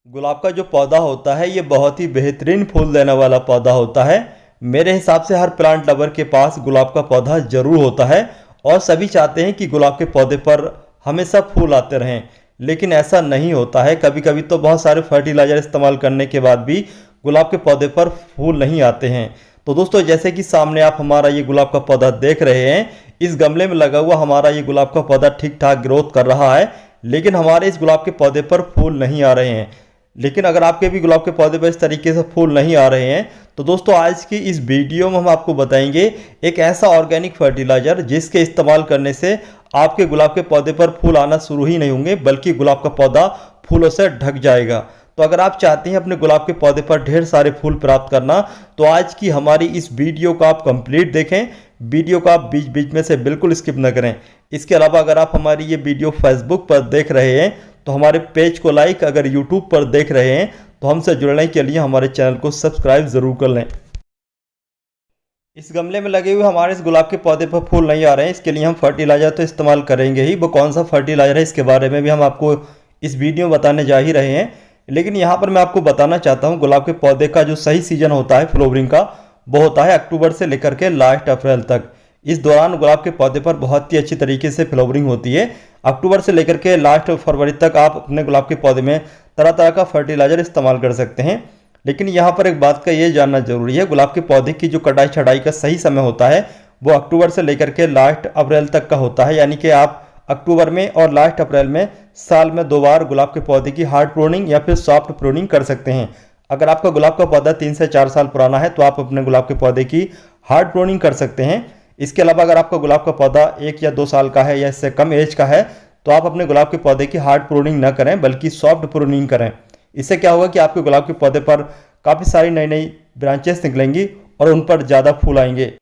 गुलाब का जो पौधा होता है ये बहुत ही बेहतरीन फूल देने वाला पौधा होता है। मेरे हिसाब से हर प्लांट लवर के पास गुलाब का पौधा ज़रूर होता है और सभी चाहते हैं कि गुलाब के पौधे पर हमेशा फूल आते रहें, लेकिन ऐसा नहीं होता है। कभी कभी तो बहुत सारे फर्टिलाइज़र इस्तेमाल करने के बाद भी गुलाब के पौधे पर फूल नहीं आते हैं। तो दोस्तों, जैसे कि सामने आप हमारा ये गुलाब का पौधा देख रहे हैं, इस गमले में लगा हुआ हमारा ये गुलाब का पौधा ठीक ठाक ग्रोथ कर रहा है, लेकिन हमारे इस गुलाब के पौधे पर फूल नहीं आ रहे हैं। लेकिन अगर आपके भी गुलाब के पौधे पर इस तरीके से फूल नहीं आ रहे हैं, तो दोस्तों आज की इस वीडियो में हम आपको बताएंगे एक ऐसा ऑर्गेनिक फर्टिलाइज़र जिसके इस्तेमाल करने से आपके गुलाब के पौधे पर फूल आना शुरू ही नहीं होंगे, बल्कि गुलाब का पौधा फूलों से ढक जाएगा। तो अगर आप चाहते हैं अपने गुलाब के पौधे पर ढेर सारे फूल प्राप्त करना, तो आज की हमारी इस वीडियो को आप कंप्लीट देखें। वीडियो को आप बीच बीच में से बिल्कुल स्किप न करें। इसके अलावा अगर आप हमारी ये वीडियो फेसबुक पर देख रहे हैं तो हमारे पेज को लाइक, अगर यूट्यूब पर देख रहे हैं तो हमसे जुड़ने के लिए हमारे चैनल को सब्सक्राइब ज़रूर कर लें। इस गमले में लगे हुए हमारे इस गुलाब के पौधे पर फूल नहीं आ रहे हैं, इसके लिए हम फर्टिलाइज़र तो इस्तेमाल करेंगे ही। वो कौन सा फर्टिलाइज़र है इसके बारे में भी हम आपको इस वीडियो में बताने जा ही रहे हैं। लेकिन यहाँ पर मैं आपको बताना चाहता हूँ, गुलाब के पौधे का जो सही सीजन होता है फ्लावरिंग का, वो होता है अक्टूबर से लेकर के लास्ट अप्रैल तक। इस दौरान गुलाब के पौधे पर बहुत ही अच्छी तरीके से फ्लावरिंग होती है। अक्टूबर से लेकर के लास्ट फरवरी तक आप अपने गुलाब के पौधे में तरह तरह का फर्टिलाइज़र इस्तेमाल कर सकते हैं। लेकिन यहाँ पर एक बात का ये जानना जरूरी है, गुलाब के पौधे की जो कटाई छटाई का सही समय होता है वो अक्टूबर से लेकर के लास्ट अप्रैल तक का होता है। यानी कि आप अक्टूबर में और लास्ट अप्रैल में साल में 2 बार गुलाब के पौधे की हार्ड प्रूनिंग या फिर सॉफ्ट प्रूनिंग कर सकते हैं। अगर आपका गुलाब का पौधा 3 से 4 साल पुराना है तो आप अपने गुलाब के पौधे की हार्ड प्रूनिंग कर सकते हैं। इसके अलावा अगर आपका गुलाब का पौधा 1 या 2 साल का है या इससे कम एज का है तो आप अपने गुलाब के पौधे की हार्ड प्रूनिंग न करें, बल्कि सॉफ्ट प्रूनिंग करें। इससे क्या होगा कि आपके गुलाब के पौधे पर काफ़ी सारी नई नई ब्रांचेस निकलेंगी और उन पर ज़्यादा फूल आएंगे।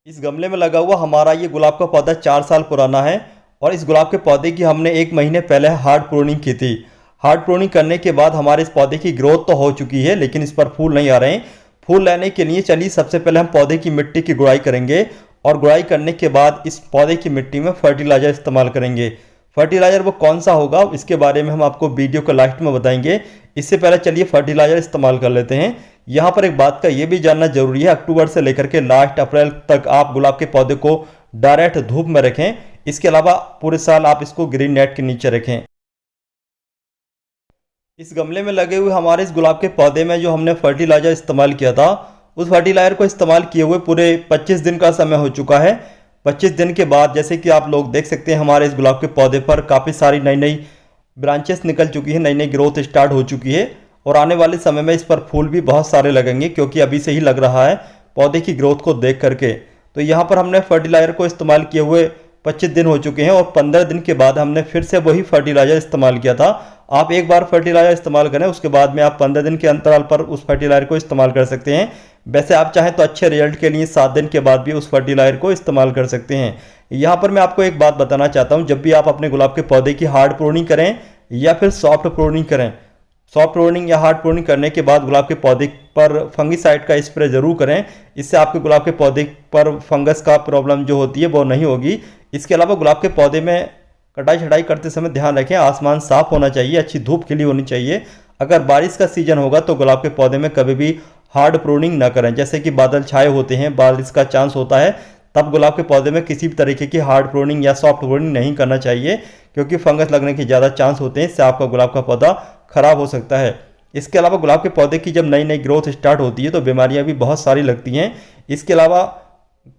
इस गमले में लगा हुआ हमारा ये गुलाब का पौधा 4 साल पुराना है और इस गुलाब के पौधे की हमने 1 महीने पहले हार्ड प्रूनिंग की थी। हार्ड प्रूनिंग करने के बाद हमारे इस पौधे की ग्रोथ तो हो चुकी है, लेकिन इस पर फूल नहीं आ रहे हैं। फूल लाने के लिए चलिए सबसे पहले हम पौधे की मिट्टी की गुड़ाई करेंगे और गुड़ाई करने के बाद इस पौधे की मिट्टी में फर्टिलाइज़र इस्तेमाल करेंगे। फर्टिलाइज़र वो कौन सा होगा इसके बारे में हम आपको वीडियो के लास्ट में बताएंगे। इससे पहले चलिए फर्टिलाइज़र इस्तेमाल कर लेते हैं। यहाँ पर एक बात का ये भी जानना जरूरी है, अक्टूबर से लेकर के लास्ट अप्रैल तक आप गुलाब के पौधे को डायरेक्ट धूप में रखें। इसके अलावा पूरे साल आप इसको ग्रीन नेट के नीचे रखें। इस गमले में लगे हुए हमारे इस गुलाब के पौधे में जो हमने फर्टिलाइज़र इस्तेमाल किया था, उस फर्टिलाइज़र को इस्तेमाल किए हुए पूरे 25 दिन का समय हो चुका है। 25 दिन के बाद जैसे कि आप लोग देख सकते हैं, हमारे इस गुलाब के पौधे पर काफ़ी सारी नई नई ब्रांचेस निकल चुकी है, नई नई ग्रोथ स्टार्ट हो चुकी है और आने वाले समय में इस पर फूल भी बहुत सारे लगेंगे, क्योंकि अभी से ही लग रहा है पौधे की ग्रोथ को देख करके। तो यहाँ पर हमने फर्टिलाइज़र को इस्तेमाल किए हुए 25 दिन हो चुके हैं और 15 दिन के बाद हमने फिर से वही फर्टिलाइज़र इस्तेमाल किया था। आप एक बार फर्टिलाइज़र इस्तेमाल करें, उसके बाद में आप 15 दिन के अंतराल पर उस फर्टिलाइज़र को इस्तेमाल कर सकते हैं। वैसे आप चाहें तो अच्छे रिजल्ट के लिए 7 दिन के बाद भी उस फर्टिलाइज़र को इस्तेमाल कर सकते हैं। यहाँ पर मैं आपको एक बात बताना चाहता हूँ, जब भी आप अपने गुलाब के पौधे की हार्ड प्रूनिंग करें या फिर सॉफ्ट प्रूनिंग करें, सॉफ्ट प्रूनिंग या हार्ड प्रूनिंग करने के बाद गुलाब के पौधे पर फंगिसाइड का स्प्रे जरूर करें। इससे आपके गुलाब के पौधे पर फंगस का प्रॉब्लम जो होती है वो नहीं होगी। इसके अलावा गुलाब के पौधे में कटाई छटाई करते समय ध्यान रखें, आसमान साफ होना चाहिए, अच्छी धूप खिली होनी चाहिए। अगर बारिश का सीजन होगा तो गुलाब के पौधे में कभी भी हार्ड प्रूनिंग ना करें। जैसे कि बादल छाए होते हैं, बारिश का चांस होता है, तब गुलाब के पौधे में किसी भी तरीके की हार्ड प्रूनिंग या सॉफ्ट प्रूनिंग नहीं करना चाहिए, क्योंकि फंगस लगने के ज़्यादा चांस होते हैं। इससे आपका गुलाब का पौधा खराब हो सकता है। इसके अलावा गुलाब के पौधे की जब नई नई ग्रोथ स्टार्ट होती है तो बीमारियां भी बहुत सारी लगती हैं। इसके अलावा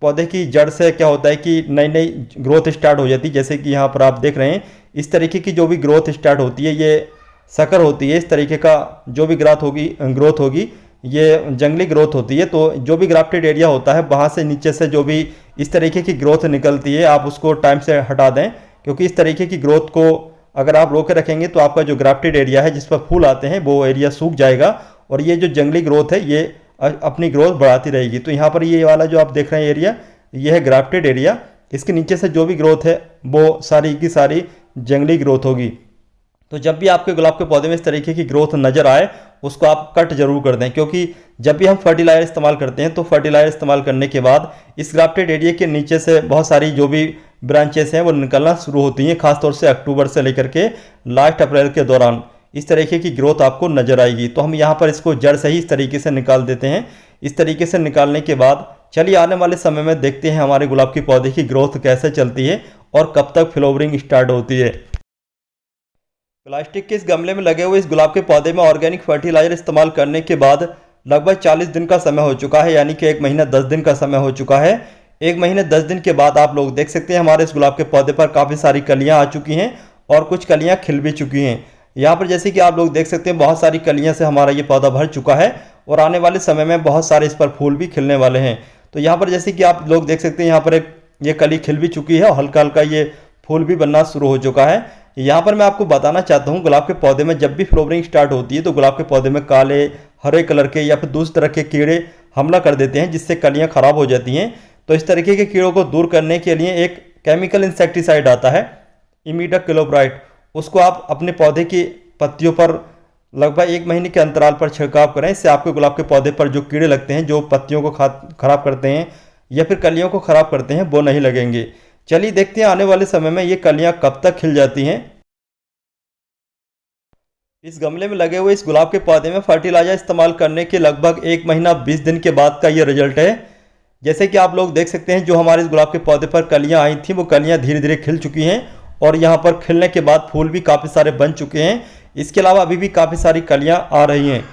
पौधे की जड़ से क्या होता है कि नई नई ग्रोथ स्टार्ट हो जाती है। जैसे कि यहाँ पर आप देख रहे हैं, इस तरीके की जो भी ग्रोथ स्टार्ट होती है ये शक्कर होती है। इस तरीके का जो भी ग्रोथ होगी ये जंगली ग्रोथ होती है। तो जो भी ग्राफ्टेड एरिया होता है वहाँ से नीचे से जो भी इस तरीके की ग्रोथ निकलती है, आप उसको टाइम से हटा दें, क्योंकि इस तरीके की ग्रोथ को अगर आप रोके रखेंगे तो आपका जो ग्राफ्टेड एरिया है जिस पर फूल आते हैं वो एरिया सूख जाएगा और ये जो जंगली ग्रोथ है ये अपनी ग्रोथ बढ़ाती रहेगी। तो यहाँ पर ये वाला जो आप देख रहे हैं एरिया, ये है ग्राफ्टेड एरिया। इसके नीचे से जो भी ग्रोथ है वो सारी की सारी जंगली ग्रोथ होगी। तो जब भी आपके गुलाब के पौधे में इस तरीके की ग्रोथ नज़र आए उसको आप कट जरूर कर दें, क्योंकि जब भी हम फर्टिलाइज़र इस्तेमाल करते हैं तो फर्टिलाइज़र इस्तेमाल करने के बाद इस ग्राफ्टेड एरिया के नीचे से बहुत सारी जो भी ब्रांचेस हैं वो निकलना शुरू होती हैं, खासतौर से अक्टूबर से लेकर के लास्ट अप्रैल के दौरान। इस तरीके की ग्रोथ आपको नज़र आएगी। तो हम यहाँ पर इसको जड़ से ही इस तरीके से निकाल देते हैं। इस तरीके से निकालने के बाद चलिए आने वाले समय में देखते हैं हमारे गुलाब के पौधे की ग्रोथ कैसे चलती है और कब तक फ्लावरिंग स्टार्ट होती है। प्लास्टिक के इस गमले में लगे हुए इस गुलाब के पौधे में ऑर्गेनिक फर्टिलाइजर इस्तेमाल करने के बाद लगभग 40 दिन का समय हो चुका है, यानी कि 1 महीना 10 दिन का समय हो चुका है। 1 महीने 10 दिन के बाद आप लोग देख सकते हैं हमारे इस गुलाब के पौधे पर काफ़ी सारी कलियां आ चुकी हैं और कुछ कलियां खिल भी चुकी हैं। यहाँ पर जैसे कि आप लोग देख सकते हैं बहुत सारी कलियां से हमारा ये पौधा भर चुका है और आने वाले समय में बहुत सारे इस पर फूल भी खिलने वाले हैं। तो यहाँ पर जैसे कि आप लोग देख सकते हैं यहाँ पर एक ये कली खिल भी चुकी है और हल्का हल्का ये फूल भी बनना शुरू हो चुका है। यहाँ पर मैं आपको बताना चाहता हूँ गुलाब के पौधे में जब भी फ्लावरिंग स्टार्ट होती है तो गुलाब के पौधे में काले हरे कलर के या फिर दूसरी तरह के कीड़े हमला कर देते हैं, जिससे कलियाँ खराब हो जाती हैं। तो इस तरीके के कीड़ों को दूर करने के लिए एक केमिकल इंसेक्टिसाइड आता है इमिडाक्लोप्राइड, उसको आप अपने पौधे की पत्तियों पर लगभग 1 महीने के अंतराल पर छिड़काव करें। इससे आपके गुलाब के पौधे पर जो कीड़े लगते हैं जो पत्तियों को खराब करते हैं या फिर कलियों को खराब करते हैं वो नहीं लगेंगे। चलिए देखते हैं आने वाले समय में ये कलियां कब तक खिल जाती हैं। इस गमले में लगे हुए इस गुलाब के पौधे में फर्टिलाइजर इस्तेमाल करने के लगभग 1 महीना 20 दिन के बाद का ये रिजल्ट है। जैसे कि आप लोग देख सकते हैं जो हमारे इस गुलाब के पौधे पर कलियां आई थी वो कलियां धीरे धीरे खिल चुकी हैं और यहाँ पर खिलने के बाद फूल भी काफ़ी सारे बन चुके हैं। इसके अलावा अभी भी काफ़ी सारी कलियां आ रही हैं।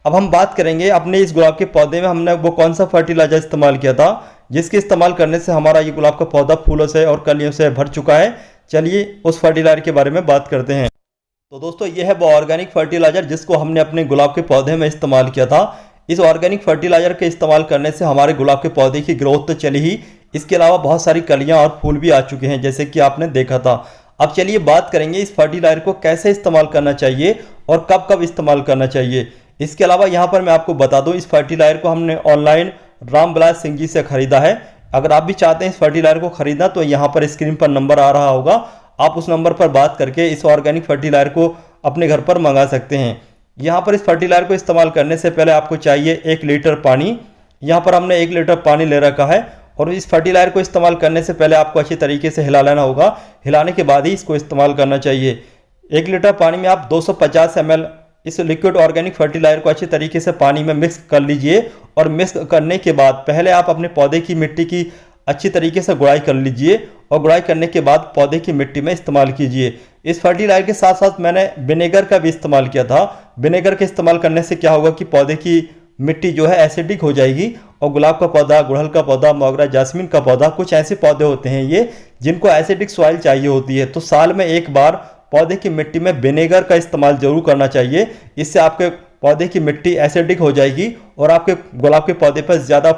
अब हम बात करेंगे अपने इस गुलाब के पौधे में हमने वो कौन सा फर्टिलाइजर इस्तेमाल किया था जिसके इस्तेमाल करने से हमारा ये गुलाब का पौधा फूलों से और कलियों से भर चुका है। चलिए उस फर्टिलाइजर के बारे में बात करते हैं। तो दोस्तों ये है वो ऑर्गेनिक फर्टिलाइजर जिसको हमने अपने गुलाब के पौधे में इस्तेमाल किया था। इस ऑर्गेनिक फर्टिलाइजर के इस्तेमाल करने से हमारे गुलाब के पौधे की ग्रोथ तो चली ही, इसके अलावा बहुत सारी कलियाँ और फूल भी आ चुके हैं जैसे कि आपने देखा था। अब चलिए बात करेंगे इस फर्टिलाइजर को कैसे इस्तेमाल करना चाहिए और कब कब इस्तेमाल करना चाहिए। इसके अलावा यहाँ पर मैं आपको बता दूँ इस फर्टिलाइजर को हमने ऑनलाइन रामविलास सिंह जी से खरीदा है। अगर आप भी चाहते हैं इस फर्टिलाइजर को खरीदना तो यहाँ पर स्क्रीन पर नंबर आ रहा होगा, आप उस नंबर पर बात करके इस ऑर्गेनिक फर्टिलाइजर को अपने घर पर मंगा सकते हैं। यहाँ पर इस फर्टिलाइजर को इस्तेमाल करने से पहले आपको चाहिए 1 लीटर पानी। यहाँ पर हमने 1 लीटर पानी ले रखा है और इस फर्टिलाइजर को इस्तेमाल करने से पहले आपको अच्छी तरीके से हिला लेना होगा। हिलाने के बाद ही इसको इस्तेमाल करना चाहिए। 1 लीटर पानी में आप 250 ml इस लिक्विड ऑर्गेनिक फर्टिलाइजर को अच्छी तरीके से पानी में मिक्स कर लीजिए और मिक्स करने के बाद पहले आप अपने पौधे की मिट्टी की अच्छी तरीके से गुड़ाई कर लीजिए और गुड़ाई करने के बाद पौधे की मिट्टी में इस्तेमाल कीजिए। इस फर्टिलाइजर के साथ साथ मैंने विनेगर का भी इस्तेमाल किया था। विनेगर के इस्तेमाल करने से क्या होगा कि पौधे की मिट्टी जो है एसिडिक हो जाएगी और गुलाब का पौधा, गुड़हल का पौधा, मोगरा, जास्मीन का पौधा, कुछ ऐसे पौधे होते हैं ये जिनको एसिडिक सॉइल चाहिए होती है। तो साल में एक बार पौधे की मिट्टी में विनेगर का इस्तेमाल जरूर करना चाहिए। इससे आपके पौधे की मिट्टी एसिडिक हो जाएगी और आपके गुलाब के पौधे पर ज़्यादा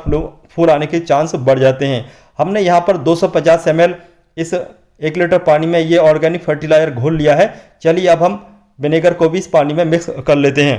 फूल आने के चांस बढ़ जाते हैं। हमने यहाँ पर 250 ml इस 1 लीटर पानी में ये ऑर्गेनिक फर्टिलाइजर घोल लिया है। चलिए अब हम विनेगर को भी इस पानी में मिक्स कर लेते हैं।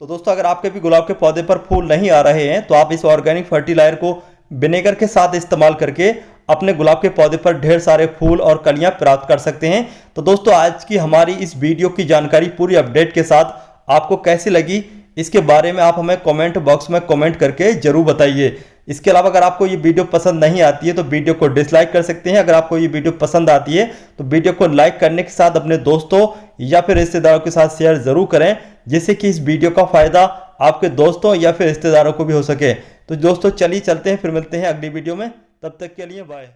तो दोस्तों अगर आपके भी गुलाब के पौधे पर फूल नहीं आ रहे हैं तो आप इस ऑर्गेनिक फर्टिलाइजर को विनेगर के साथ इस्तेमाल करके अपने गुलाब के पौधे पर ढेर सारे फूल और कलियां प्राप्त कर सकते हैं। तो दोस्तों आज की हमारी इस वीडियो की जानकारी पूरी अपडेट के साथ आपको कैसी लगी इसके बारे में आप हमें कमेंट बॉक्स में कमेंट करके जरूर बताइए। इसके अलावा अगर आपको ये वीडियो पसंद नहीं आती है तो वीडियो को डिसलाइक कर सकते हैं। अगर आपको ये वीडियो पसंद आती है तो वीडियो को लाइक करने के साथ अपने दोस्तों या फिर रिश्तेदारों के साथ शेयर जरूर करें, जिससे कि इस वीडियो का फायदा आपके दोस्तों या फिर रिश्तेदारों को भी हो सके। तो दोस्तों चलिए चलते हैं, फिर मिलते हैं अगली वीडियो में। तब तक के लिए बाय।